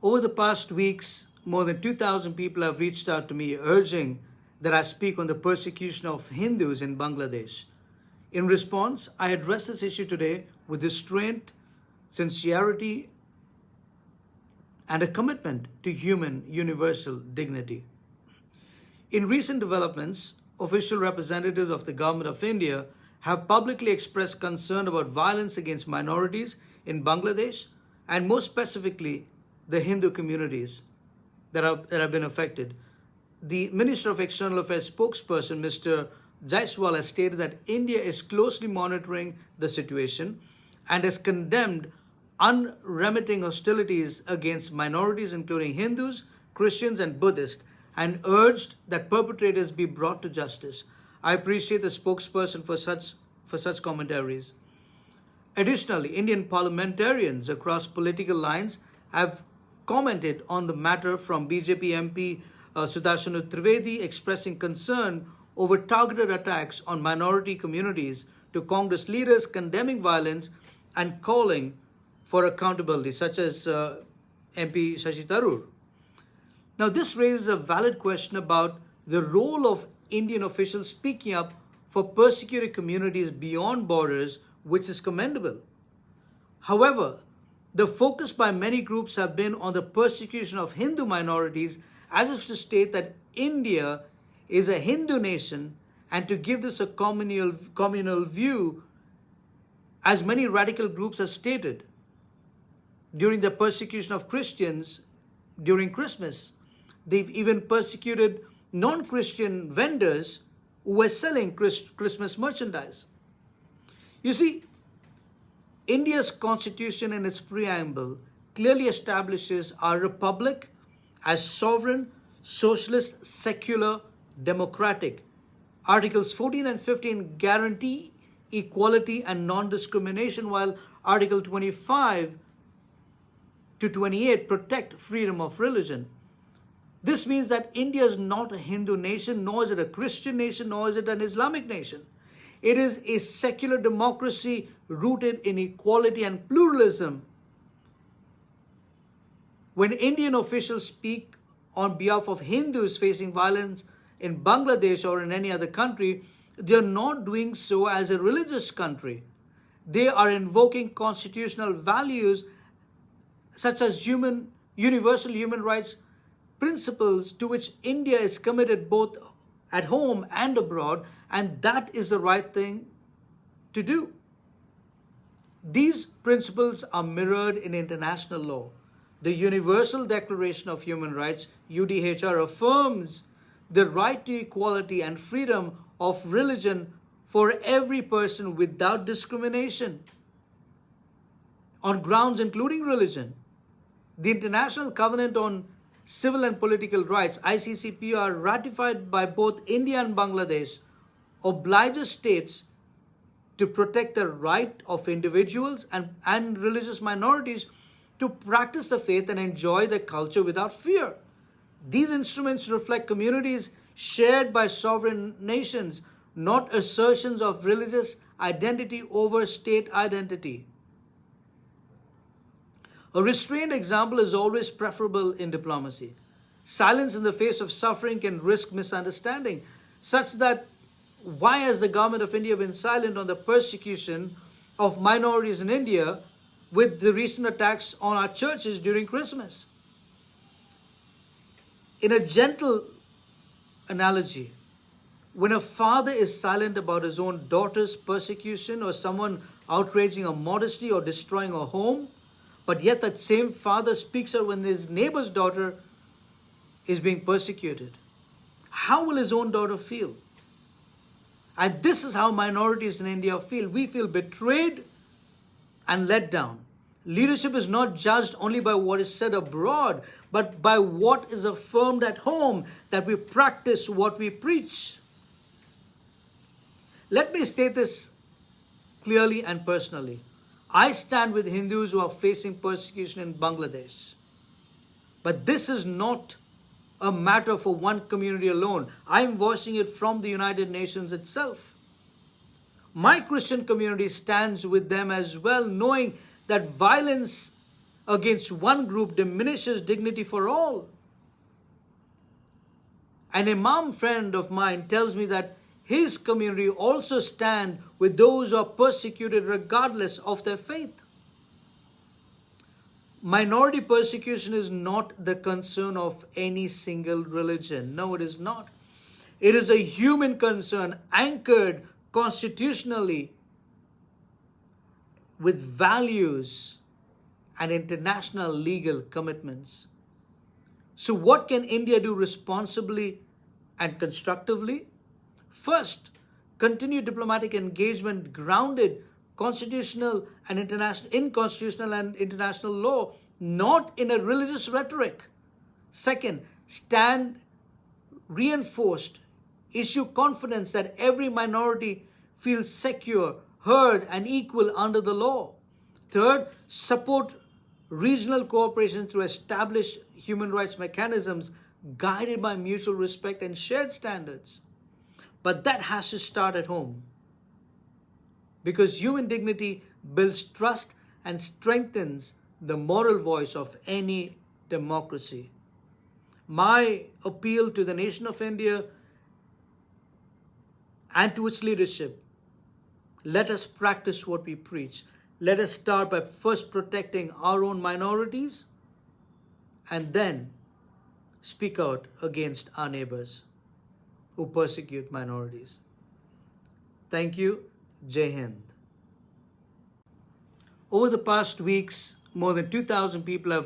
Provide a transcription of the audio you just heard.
Over the past weeks, more than 2,000 people have reached out to me urging that I speak on the persecution of Hindus in Bangladesh. In response, I address this issue today with restraint, sincerity, and a commitment to human universal dignity. In recent developments, official representatives of the Government of India have publicly expressed concern about violence against minorities in Bangladesh and more specifically the Hindu communities that have been affected. The Minister of External Affairs spokesperson, Mr. Jaiswal, has stated that India is closely monitoring the situation and has condemned unremitting hostilities against minorities, including Hindus, Christians, and Buddhists, and urged that perpetrators be brought to justice. I appreciate the spokesperson for such commentaries. Additionally, Indian parliamentarians across political lines have commented on the matter, from BJP MP Sudharshanu Trivedi expressing concern over targeted attacks on minority communities to Congress leaders condemning violence and calling for accountability, such as MP Shashi Tharoor. Now, this raises a valid question about the role of Indian officials speaking up for persecuted communities beyond borders, which is commendable. However, the focus by many groups have been on the persecution of Hindu minorities, as if to state that India is a Hindu nation and to give this a communal view, as many radical groups have stated during the persecution of Christians during Christmas. They've even persecuted non-Christian vendors who were selling Christmas merchandise. You see, India's constitution in its preamble clearly establishes our republic as sovereign, socialist, secular, democratic. Articles 14 and 15 guarantee equality and non-discrimination, while Article 25 to 28 protect freedom of religion. This means that India is not a Hindu nation, nor is it a Christian nation, nor is it an Islamic nation. It is a secular democracy rooted in equality and pluralism. When Indian officials speak on behalf of Hindus facing violence in Bangladesh or in any other country, they are not doing so as a religious country. They are invoking constitutional values such as universal human rights principles to which India is committed both at home and abroad, and that is the right thing to do. These principles are mirrored in international law. The Universal Declaration of Human Rights, UDHR, affirms the right to equality and freedom of religion for every person without discrimination on grounds including religion. The International Covenant on Civil and Political Rights, ICCPR, ratified by both India and Bangladesh, obliges states to protect the right of individuals and religious minorities to practice the faith and enjoy the culture without fear. These instruments reflect communities shared by sovereign nations, not assertions of religious identity over state identity. A restrained example is always preferable in diplomacy. Silence in the face of suffering can risk misunderstanding, such that why has the Government of India been silent on the persecution of minorities in India with the recent attacks on our churches during Christmas? In a gentle analogy, when a father is silent about his own daughter's persecution or someone outraging her modesty or destroying her home, but yet that same father speaks out when his neighbor's daughter is being persecuted, how will his own daughter feel? And this is how minorities in India feel. We feel betrayed and let down. Leadership is not judged only by what is said abroad, but by what is affirmed at home, that we practice what we preach. Let me state this clearly and personally. I stand with Hindus who are facing persecution in Bangladesh. But this is not a matter for one community alone. I am voicing it from the United Nations itself. My Christian community stands with them as well, knowing that violence against one group diminishes dignity for all. An imam friend of mine tells me that his community also stand with those who are persecuted regardless of their faith. Minority persecution is not the concern of any single religion. No, it is not. It is a human concern anchored constitutionally with values and international legal commitments. So, what can India do responsibly and constructively? First, continue diplomatic engagement grounded in constitutional and international law, not in a religious rhetoric. Second, stand reinforced, issue confidence that every minority feels secure, heard, and equal under the law. Third, support regional cooperation through established human rights mechanisms guided by mutual respect and shared standards. But that has to start at home because human dignity builds trust and strengthens the moral voice of any democracy. My appeal to the nation of India and to its leadership, let us practice what we preach. Let us start by first protecting our own minorities and then speak out against our neighbors who persecute minorities. Thank you. Jai Hind. Over the past weeks, more than 2,000 people have